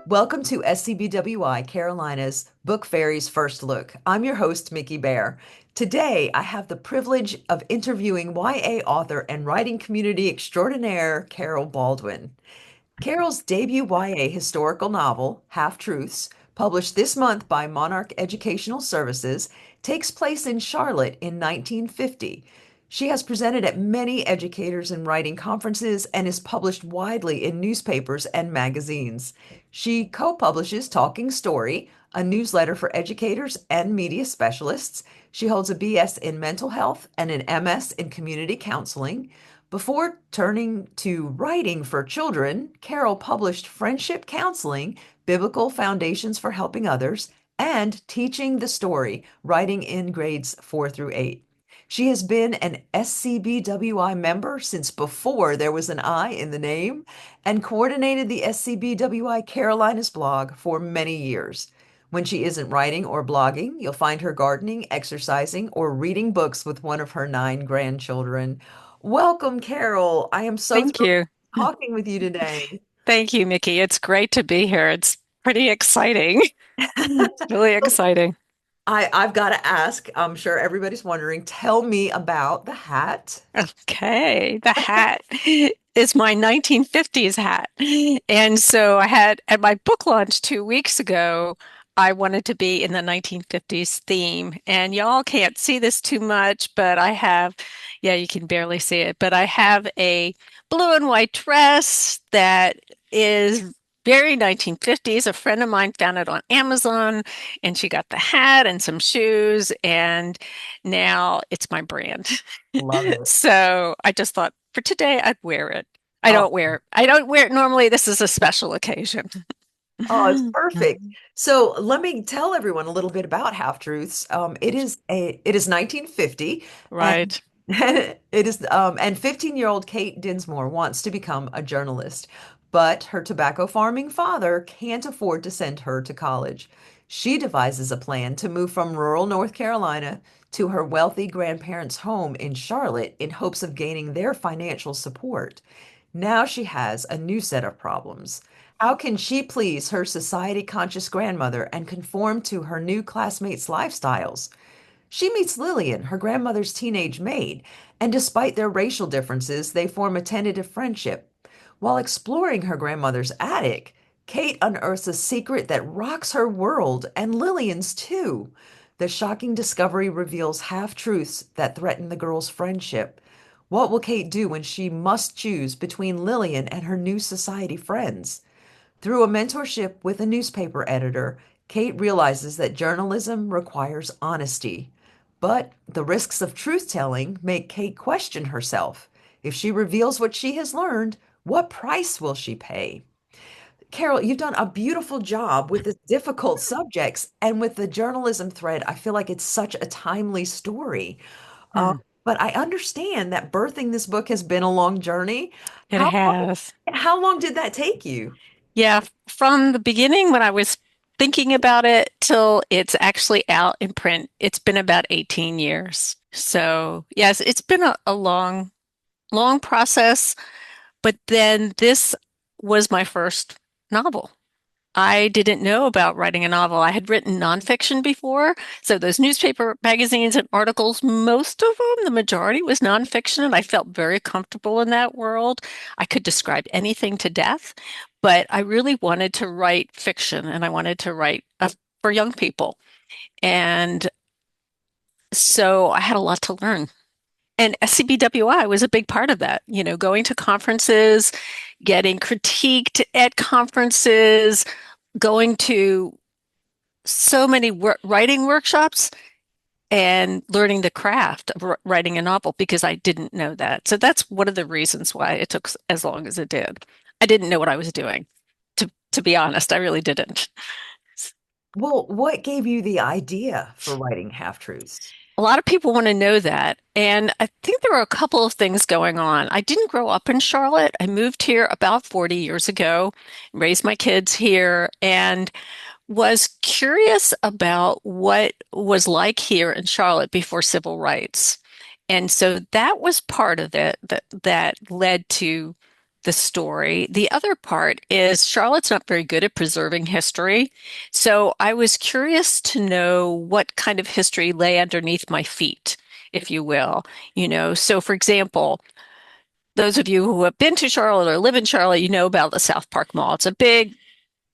Welcome to SCBWI Carolina's Book Fairies First Look. I'm your host, Mickey Bear. Today, I have the privilege of interviewing YA author and writing community extraordinaire, Carol Baldwin. Carol's debut YA historical novel, Half Truths, published this month by Monarch Educational Services, takes place in Charlotte in 1950. She has presented at many educators and writing conferences and is published widely in newspapers and magazines. She co-publishes Talking Story, a newsletter for educators and media specialists. She holds a BS in mental health and an MS in community counseling. Before turning to writing for children, Carol published Friendship Counseling, Biblical Foundations for Helping Others, and Teaching the Story, writing in grades 4 through 8. She has been an SCBWI member since before there was an I in the name and coordinated the SCBWI Carolinas blog for many years. When she isn't writing or blogging, you'll find her gardening, exercising, or reading books with one of her 9 grandchildren. Welcome, Carol. I am so Thank thrilled you. to be talking with you today. Thank you, Mickey. It's great to be here. It's pretty exciting. It's really exciting. I've got to ask, I'm sure everybody's wondering, tell me about the hat. Okay, the hat is my 1950s hat. And so I had at my book launch 2 weeks ago, I wanted to be in the 1950s theme. And y'all can't see this too much, but I have, yeah, you can barely see it, but I have a blue and white dress that is very 1950s. A friend of mine found it on Amazon and she got the hat and some shoes, and now it's my brand. Love it. So I just thought for today I'd wear it. I Oh, don't wear it. I don't wear it normally. This is a special occasion. oh, it's perfect. So let me tell everyone a little bit about Half Truths. It is 1950, and Right. and 15-year-old Kate Dinsmore wants to become a journalist, but her tobacco farming father can't afford to send her to college. She devises a plan to move from rural North Carolina to her wealthy grandparents' home in Charlotte in hopes of gaining their financial support. Now she has a new set of problems. How can she please her society conscious grandmother and conform to her new classmates' lifestyles? She meets Lillian, her grandmother's teenage maid, and despite their racial differences, they form a tentative friendship. While exploring her grandmother's attic, Kate unearths a secret that rocks her world and Lillian's too. The shocking discovery reveals half-truths that threaten the girl's friendship. What will Kate do when she must choose between Lillian and her new society friends? Through a mentorship with a newspaper editor, Kate realizes that journalism requires honesty. But the risks of truth telling make Kate question herself. If she reveals what she has learned, what price will she pay? Carol, you've done a beautiful job with the difficult subjects and with the journalism thread. I feel like it's such a timely story. Um, Hmm. but I understand that birthing this book has been a long journey. It has. How long did that take you? Yeah, from the beginning when I was thinking about it till it's actually out in print, it's been about 18 years. So, yes, it's been a long, long process, but then this was my first novel. I didn't know about writing a novel. I had written nonfiction before. So those newspaper magazines and articles, most of them, the majority was nonfiction, and I felt very comfortable in that world. I could describe anything to death, but I really wanted to write fiction and I wanted to write for young people. And so I had a lot to learn. And SCBWI was a big part of that, going to conferences, getting critiqued at conferences, going to so many writing workshops and learning the craft of writing a novel because I didn't know that. So that's one of the reasons why it took as long as it did. I didn't know what I was doing. To be honest, I really didn't. Well, what gave you the idea for writing Half-Truths? A lot of people want to know that. And I think there were a couple of things going on. I didn't grow up in Charlotte. I moved here about 40 years ago, raised my kids here, and was curious about what was like here in Charlotte before civil rights. And so that was part of it that led to the story. The other part is Charlotte's not very good at preserving history. So I was curious to know what kind of history lay underneath my feet, if you will. So for example, those of you who have been to Charlotte or live in Charlotte, you know about the South Park Mall. It's a big,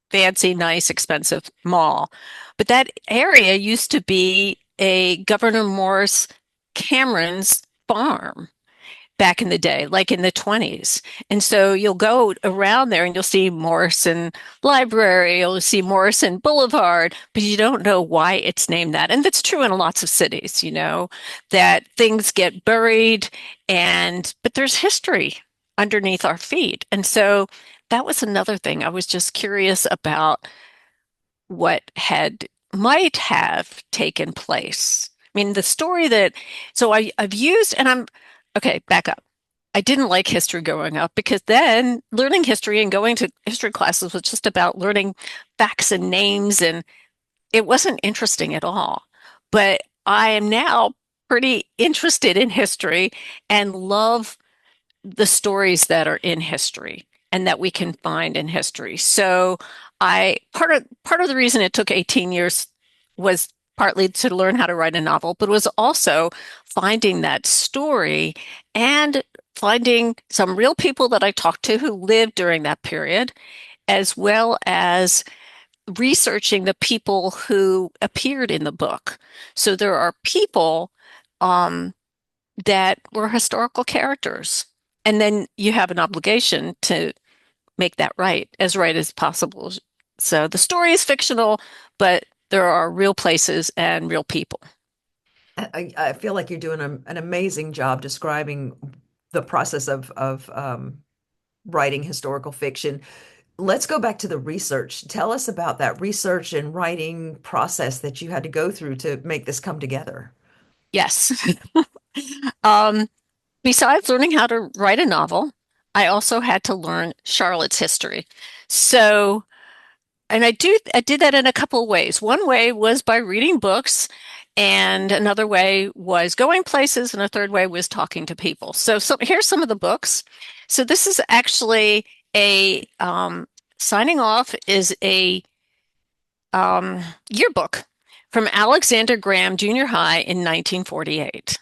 fancy, nice, expensive mall. But that area used to be a Governor Morris Cameron's farm back in the day, like in the 20s. And so you'll go around there and you'll see Morrison Library, you'll see Morrison Boulevard, but you don't know why it's named that. And that's true in lots of cities, that things get buried but there's history underneath our feet. And so that was another thing. I was just curious about what had might have taken place. I mean, the story that so I've used and I'm okay, back up. I didn't like history growing up because then learning history and going to history classes was just about learning facts and names, and it wasn't interesting at all. But I am now pretty interested in history and love the stories that are in history and that we can find in history. So I part of the reason it took 18 years was partly to learn how to write a novel, but was also finding that story and finding some real people that I talked to who lived during that period, as well as researching the people who appeared in the book. So there are people um, that were historical characters. And then you have an obligation to make that right as possible. So the story is fictional, but there are real places and real people. I feel like you're doing an amazing job describing the process of writing historical fiction. Let's go back to the research. Tell us about that research and writing process that you had to go through to make this come together. Yes. Um, Besides learning how to write a novel, I also had to learn Charlotte's history. So, and I did that in a couple of ways. One way was by reading books, and another way was going places, and a third way was talking to people. So here's some of the books. So this is actually a signing off is a yearbook from Alexander Graham Junior High in 1948.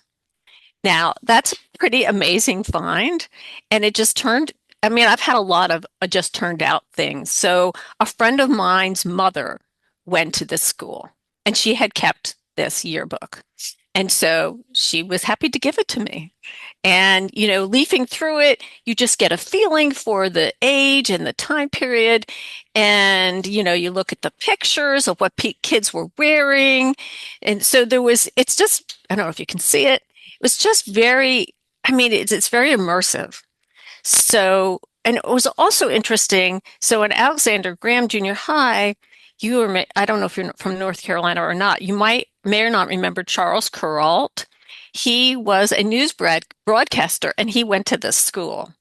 Now, that's a pretty amazing find. And it just turned, I mean, I've had a lot of just turned out things. So, a friend of mine's mother went to this school and she had kept this yearbook. And so she was happy to give it to me. And, leafing through it, you just get a feeling for the age and the time period. And, you look at the pictures of what kids were wearing. And so it's just, I don't know if you can see it. It was just I mean, it's very immersive. So, and it was also interesting. So at Alexander Graham Junior High, I don't know if you're from North Carolina or not, you may or not remember Charles Kuralt. He was a broadcaster and he went to this school.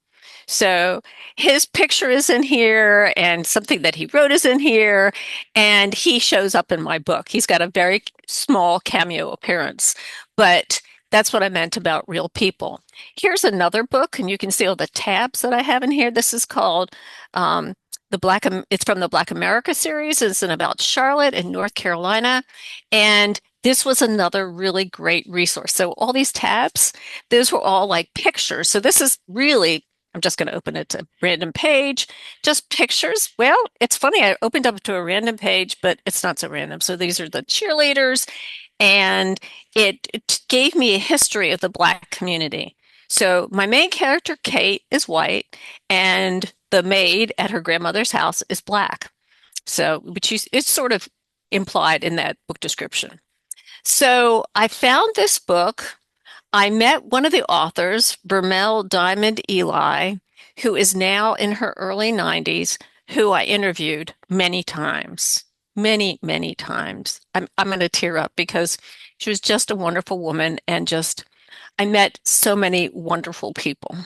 So his picture is in here and something that he wrote is in here, and he shows up in my book. He's got a very small cameo appearance, but that's what I meant about real people. Here's another book, and you can see all the tabs that I have in here. This is called um, it's from the Black America series. It's about Charlotte and North Carolina. And this was another really great resource. So all these tabs, those were all like pictures. So this is really, I'm just going to open it to a random page, just pictures. Well, it's funny. I opened up to a random page, but it's not so random. So these are the cheerleaders, and it gave me a history of the Black community. So my main character, Kate, is white, and the maid at her grandmother's house is Black. So, it's sort of implied in that book description. So I found this book. I met one of the authors, Vermel Diamond Eli, who is now in her early 90s, who I interviewed many times, many, many times. I'm going to tear up because she was just a wonderful woman, and I met so many wonderful people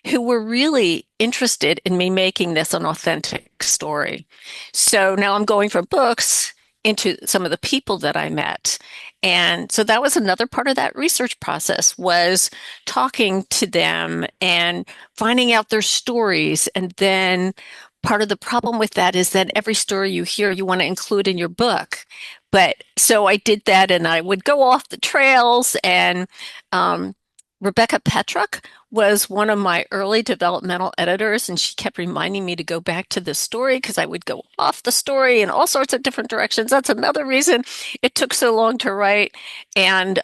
who were really interested in me making this an authentic story. So now I'm going from books into some of the people that I met. And so that was another part of that research process was talking to them and finding out their stories. And then part of the problem with that is that every story you hear, you want to include in your book. But so I did that and I would go off the trails and um, Rebecca Petruck was one of my early developmental editors, and she kept reminding me to go back to the story because I would go off the story in all sorts of different directions. That's another reason it took so long to write. And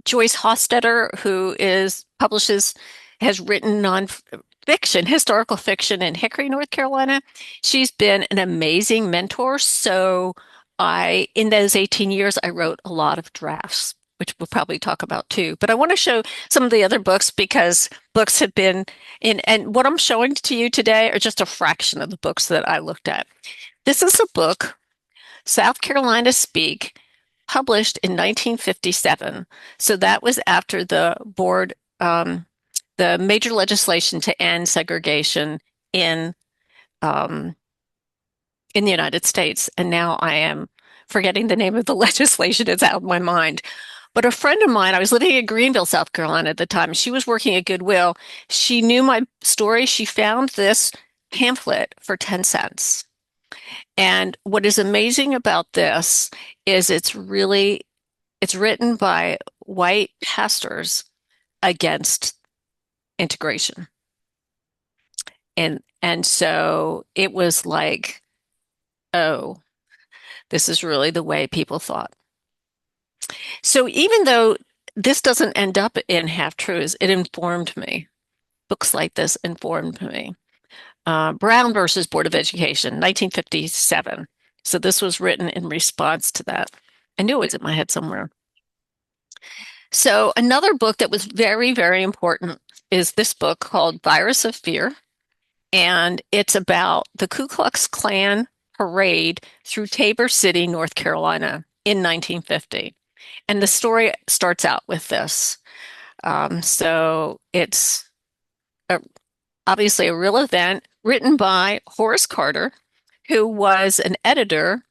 Joyce Hostetter, who is publishes, has written non-fiction, historical fiction in Hickory, North Carolina. She's been an amazing mentor. So in those 18 years, I wrote a lot of drafts, which we'll probably talk about too. But I want to show some of the other books because books have been in, and what I'm showing to you today are just a fraction of the books that I looked at. This is a book South Carolina Speak, published in 1957. So that was after the major legislation to end segregation in um, in the United States. And now I am forgetting the name of the legislation. It's out of my mind. But a friend of mine, I was living in Greenville, South Carolina at the time. She was working at Goodwill. She knew my story. She found this pamphlet for 10 cents. And what is amazing about this is it's written by white pastors against integration. And so it was like, oh, this is really the way people thought. So even though this doesn't end up in half truths, it informed me. Books like this informed me. Brown versus Board of Education, 1957. So this was written in response to that. I knew it was in my head somewhere. So another book that was very, very important is this book called Virus of Fear. And it's about the Ku Klux Klan parade through Tabor City, North Carolina in 1950. And the story starts out with this. So it's a, obviously a real event written by Horace Carter, who was an editor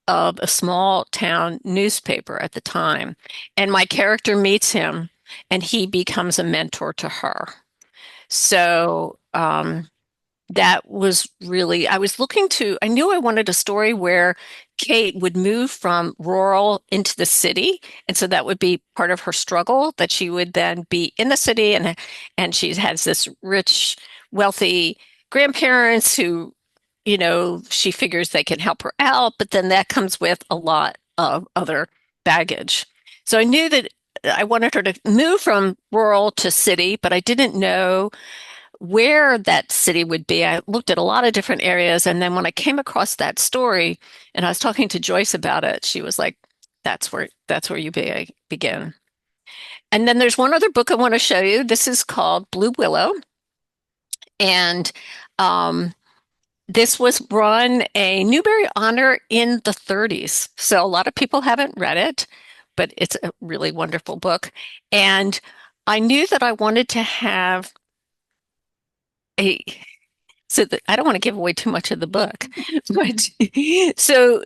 of a small town newspaper at the time. And my character meets him and he becomes a mentor to her. So that was really, I knew I wanted a story where Kate would move from rural into the city. And so that would be part of her struggle, that she would then be in the city and she has this rich, wealthy grandparents who, she figures they can help her out, but then that comes with a lot of other baggage. So I knew that I wanted her to move from rural to city, but I didn't know where that city would be. I looked at a lot of different areas. And then when I came across that story and I was talking to Joyce about it, she was like, that's where you begin. And then there's one other book I want to show you. This is called Blue Willow. And um, this was run a Newbery Honor in the 30s. So a lot of people haven't read it, but it's a really wonderful book. And I knew that I wanted to have a I don't want to give away too much of the book, but so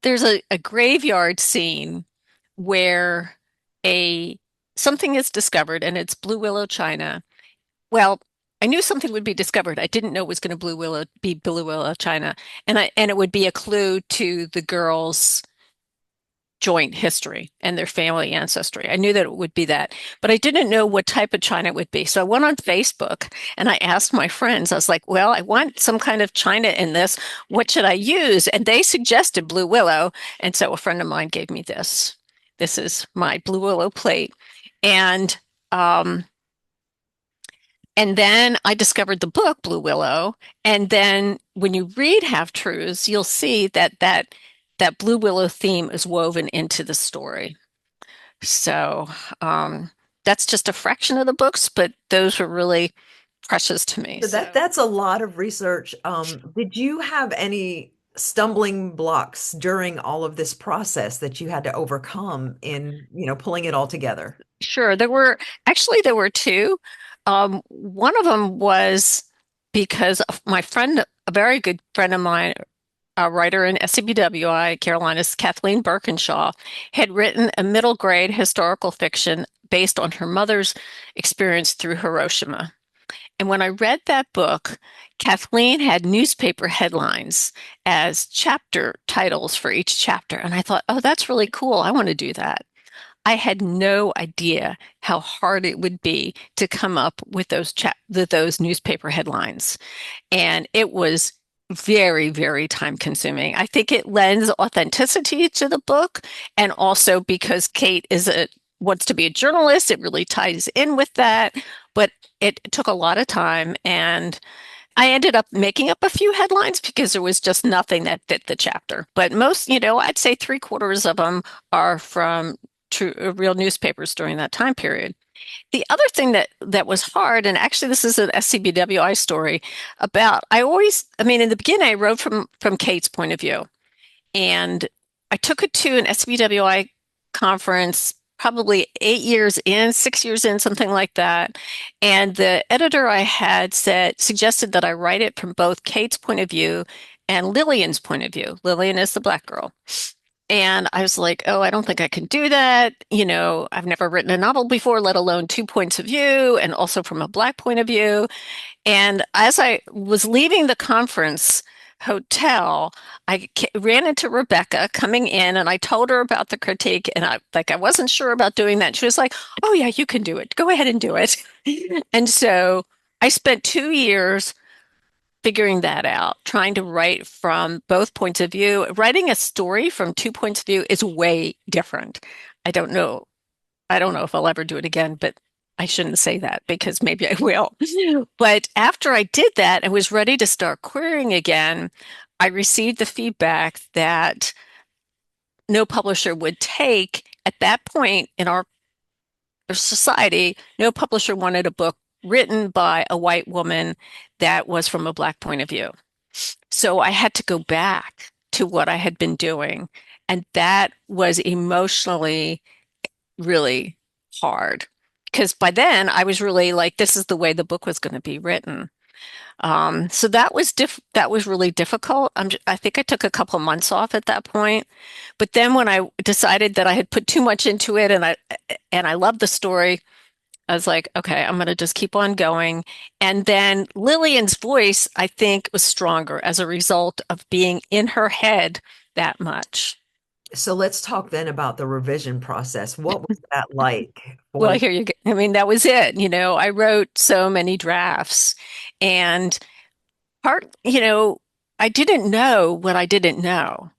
there's a graveyard scene where a something is discovered and it's Blue Willow China. Well, I knew something would be discovered. I didn't know it was going to be Blue Willow China, and it would be a clue to the girls' joint history and their family ancestry. I knew that it would be that, but I didn't know what type of china it would be. So I went on Facebook and I asked my friends, I was like, well, I want some kind of china in this. What should I use? And they suggested Blue Willow. And so a friend of mine gave me this. This is my Blue Willow plate. And um, and then I discovered the book Blue Willow. And then when you read Half Truths, you'll see that Blue Willow theme is woven into the story. So that's just a fraction of the books, but those were really precious to me. So that's a lot of research. Did you have any stumbling blocks during all of this process that you had to overcome in, pulling it all together? Sure, there were two. One of them was because of my friend, a very good friend of mine, a writer in SCBWI, Carolina's Kathleen Birkinshaw, had written a middle grade historical fiction based on her mother's experience through Hiroshima. And when I read that book, Kathleen had newspaper headlines as chapter titles for each chapter. And I thought, oh, that's really cool. I want to do that. I had no idea how hard it would be to come up with those newspaper headlines. And it was very, very time consuming. I think it lends authenticity to the book. And also because Kate wants to be a journalist, it really ties in with that. But it took a lot of time. And I ended up making up a few headlines because there was just nothing that fit the chapter. But most, I'd say three-quarters of them are from true real newspapers during that time period. The other thing that was hard, and actually this is an SCBWI story about, I mean, in the beginning I wrote from Kate's point of view, and I took it to an SCBWI conference probably 8 years in, 6 years in, something like that. And the editor I had suggested that I write it from both Kate's point of view and Lillian's point of view. Lillian is the black girl. And I was like, oh, I don't think I can do that. I've never written a novel before, let alone two points of view, and also from a black point of view. And as I was leaving the conference hotel, ran into Rebecca coming in, and I told her about the critique, and I wasn't sure about doing that. She was like, "Oh yeah, you can do it. Go ahead and do it." And so I spent 2 years figuring that out, trying to write from both points of view. Writing a story from two points of view is way different. I don't know. I don't know if I'll ever do it again, but I shouldn't say that because maybe I will. But after I did that and was ready to start querying again, I received the feedback that no publisher would take at that point in our society, no publisher wanted a book written by a white woman that was from a black point of view. So I had to go back to what I had been doing. And that was emotionally really hard because by then I was really like, this is the way the book was going to be written. So that was really difficult. I think I took a couple of months off at that point. But then when I decided that I had put too much into it and I loved the story, I was like, okay, I'm going to just keep on going. And then Lillian's voice, I think, was stronger as a result of being in her head that much. So let's talk then about the revision process. What was that like for Well, you? here you go. I mean, that was it. I wrote so many drafts and I didn't know what I didn't know.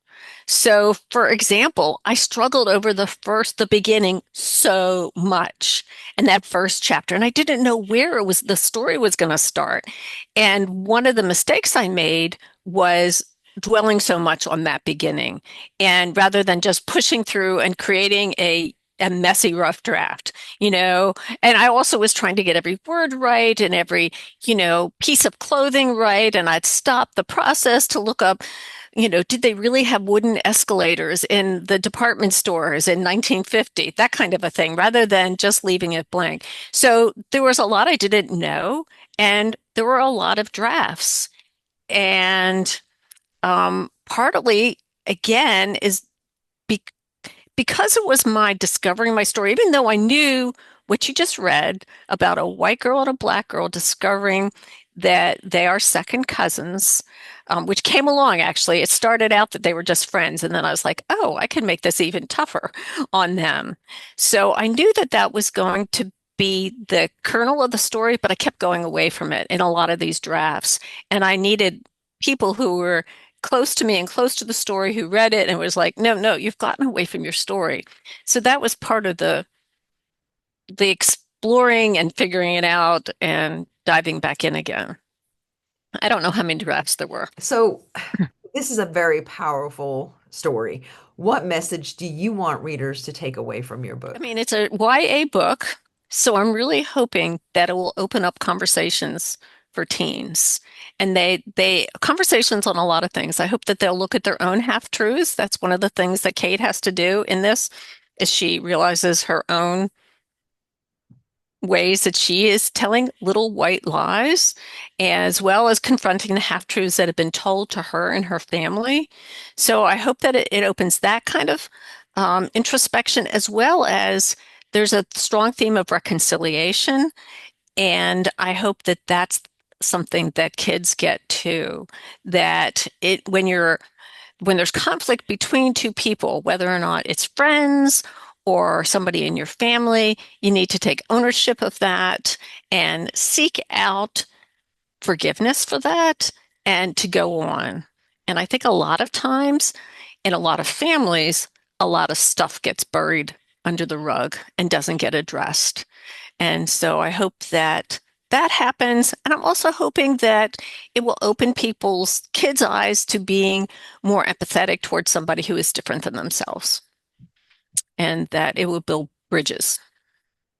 So, for example, I struggled over the beginning so much in that first chapter, and I didn't know where the story was going to start. And one of the mistakes I made was dwelling so much on that beginning, and rather than just pushing through and creating a messy, rough draft, and I also was trying to get every word right and every, piece of clothing right. And I'd stop the process to look up did they really have wooden escalators in the department stores in 1950? That kind of a thing, rather than just leaving it blank. So there was a lot I didn't know, and there were a lot of drafts. And partly, again, is be because it was my discovering my story, even though I knew what you just read about a white girl and a black girl discovering that they are second cousins, which came along actually. It started out that they were just friends, and then I was like, oh, I can make this even tougher on them. So I knew that that was going to be the kernel of the story, but I kept going away from it in a lot of these drafts. And I needed people who were close to me and close to the story who read it and was like, no, no, you've gotten away from your story. So that was part of the exploring and figuring it out and diving back in again. I don't know how many drafts there were. So this is a very powerful story. What message do you want readers to take away from your I book? mean, it's a YA book, so I'm really hoping that it will open up conversations for teens. And they conversations on a lot of things. I hope that they'll look at their own half-truths. That's one of the things that Kate has to do in this, is she realizes her own ways that she is telling little white lies, as well as confronting the half-truths that have been told to her and her family. So I hope that it opens that kind of introspection, as well as there's a strong theme of reconciliation. And I hope that that's something that kids get too, that it when there's conflict between two people, whether or not it's friends or somebody in your family, you need to take ownership of that and seek out forgiveness for that and to go on. And I think a lot of times in a lot of families, a lot of stuff gets buried under the rug and doesn't get addressed. And so I hope that that happens. And I'm also hoping that it will open people's kids' eyes to being more empathetic towards somebody who is different than themselves, and that it will build bridges.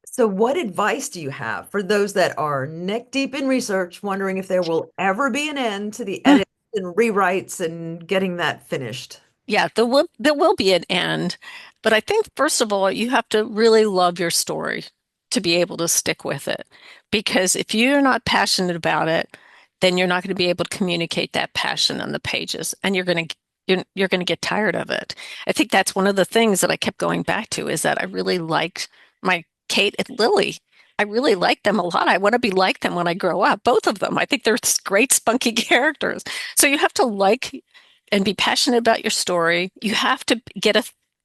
So, what advice do you have for those that are neck deep in research, wondering if there will ever be an end to the edits and rewrites and getting that finished? Yeah, there will be an end, but I think first of all, you have to really love your story to be able to stick with it. Because if you're not passionate about it, then you're not going to be able to communicate that passion on the pages, and you're going to get tired of it. I think that's one of the things that I kept going back to is that I really liked my Kate and Lily. I really like them a lot. I want to be like them when I grow up, both of them. I think they're great spunky characters. So you have to like and be passionate about your story. You have to get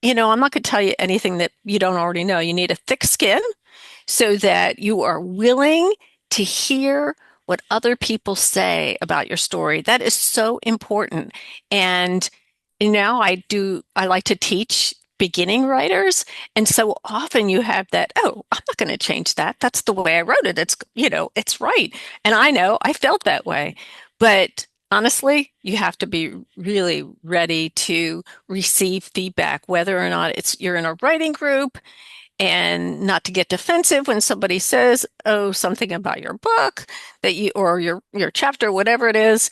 I'm not going to tell you anything that you don't already know. You need a thick skin so that you are willing to hear what other people say about your story. That is so important. And I like to teach beginning writers. And so often you have that, oh, I'm not going to change that. That's the way I wrote it. It's right. And I know I felt that way. But honestly, you have to be really ready to receive feedback, whether or not you're in a writing group, and not to get defensive when somebody says, oh, something about your book or your chapter, whatever it is.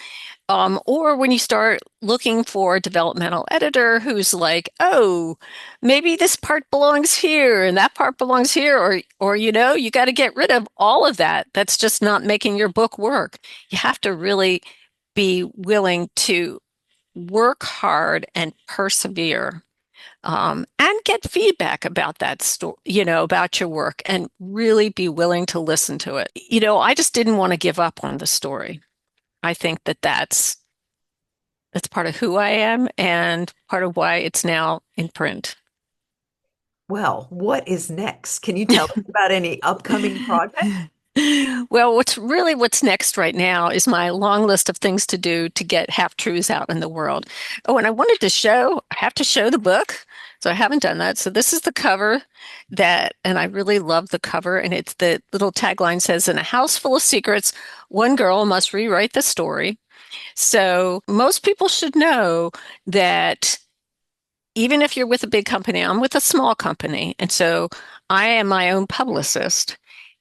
Or when you start looking for a developmental editor who's like, oh, maybe this part belongs here and that part belongs here, or you got to get rid of all of that. That's just not making your book work. You have to really be willing to work hard and persevere, and get feedback about that story, about your work, and really be willing to listen to it. I just didn't want to give up on the story. I think that that's part of who I am and part of why it's now in print. Well, what is next? Can you tell us about any upcoming projects? Well, what's next right now is my long list of things to do to get half truths out in the world. Oh, and I have to show the book. So I haven't done that. So this is the cover and I really love the cover. And it's the little tagline says, in a house full of secrets, one girl must rewrite the story. So most people should know that even if you're with a big company, I'm with a small company. And so I am my own publicist.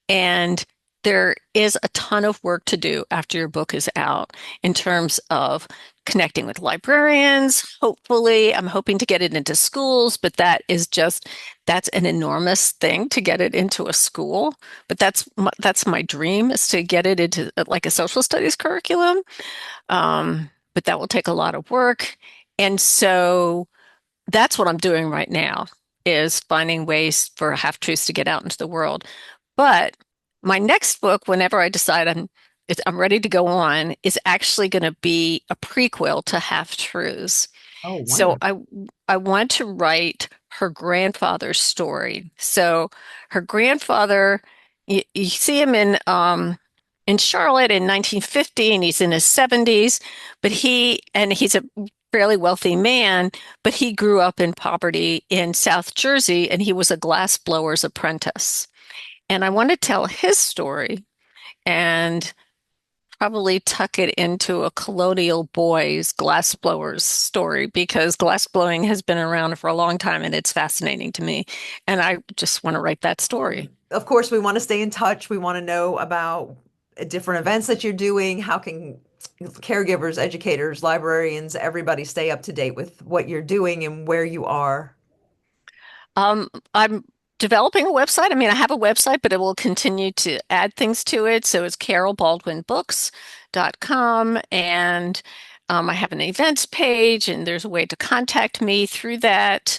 And there is a ton of work to do after your book is out in terms of connecting with librarians. Hopefully, I'm hoping to get it into schools, but that's an enormous thing to get it into a school. But that's my dream, is to get it into like a social studies curriculum. But that will take a lot of work. And so that's what I'm doing right now, is finding ways for half truths to get out into the world. But my next book, whenever I decide I'm ready to go on, is actually going to be a prequel to Half Truths. Oh, So wonderful. I want to write her grandfather's story. So her grandfather, you see him in Charlotte in 1950, and he's in his 70s, but he's a fairly wealthy man, but he grew up in poverty in South Jersey, and he was a glass blower's apprentice. And I want to tell his story and probably tuck it into a colonial boy's glassblower's story, because glassblowing has been around for a long time and it's fascinating to me. And I just want to write that story. Of course, we want to stay in touch. We want to know about different events that you're doing. How can caregivers, educators, librarians, everybody stay up to date with what you're doing and where you are? I'm developing a website. I mean, I have a website, but it will continue to add things to it. So it's carolbaldwinbooks.com. And I have an events page, and there's a way to contact me through that.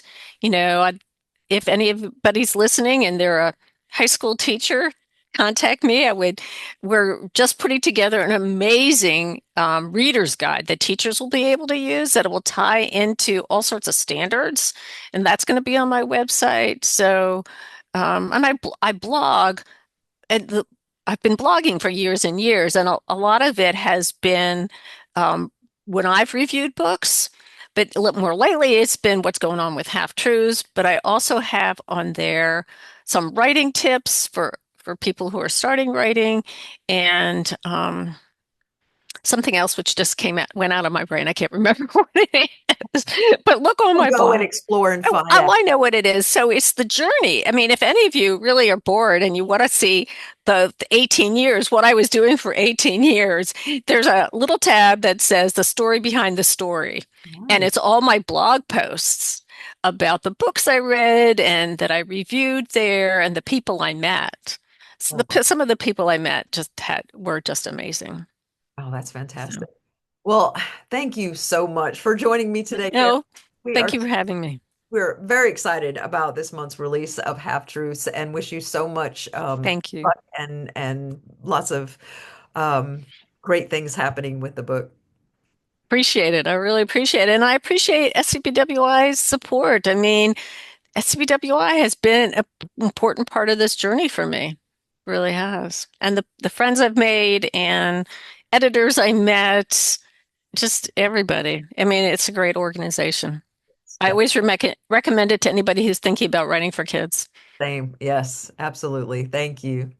If anybody's listening and they're a high school teacher, contact me. We're just putting together an amazing reader's guide that teachers will be able to use that will tie into all sorts of standards. And that's going to be on my website. So, and I blog, and I've been blogging for years and years, and a lot of it has been um, when I've reviewed books. But a little more lately, it's been what's going on with half truths. But I also have on there some writing tips for people who are starting writing, and something else which just went out of my brain. I can't remember what it is. But look on We'll my go and blog. explore and Oh, find oh, out. I know what it is. So it's the journey. I mean, if any of you really are bored and you want to see the 18 years, what I was doing for 18 years, there's a little tab that says the story behind the story. And Nice. it's all my blog posts about the books I read and that I reviewed there and the people I met. So Oh, some of the people I met were just amazing. oh, that's So, fantastic. Well, thank you so much for joining me today, Carol. no, We thank are you for having me. we're very excited about this month's release of Half Truths and wish you so much Thank you. luck and lots of um, great things happening with the book. Appreciate it. I really appreciate it. And I appreciate SCBWI's support. I mean, SCBWI has been an important part of this journey for me. Really has. And the friends I've made and editors I met, just everybody. I mean, it's a great organization. I Steph, always recommend it to anybody who's thinking about writing for kids. same. Yes, absolutely. Thank you.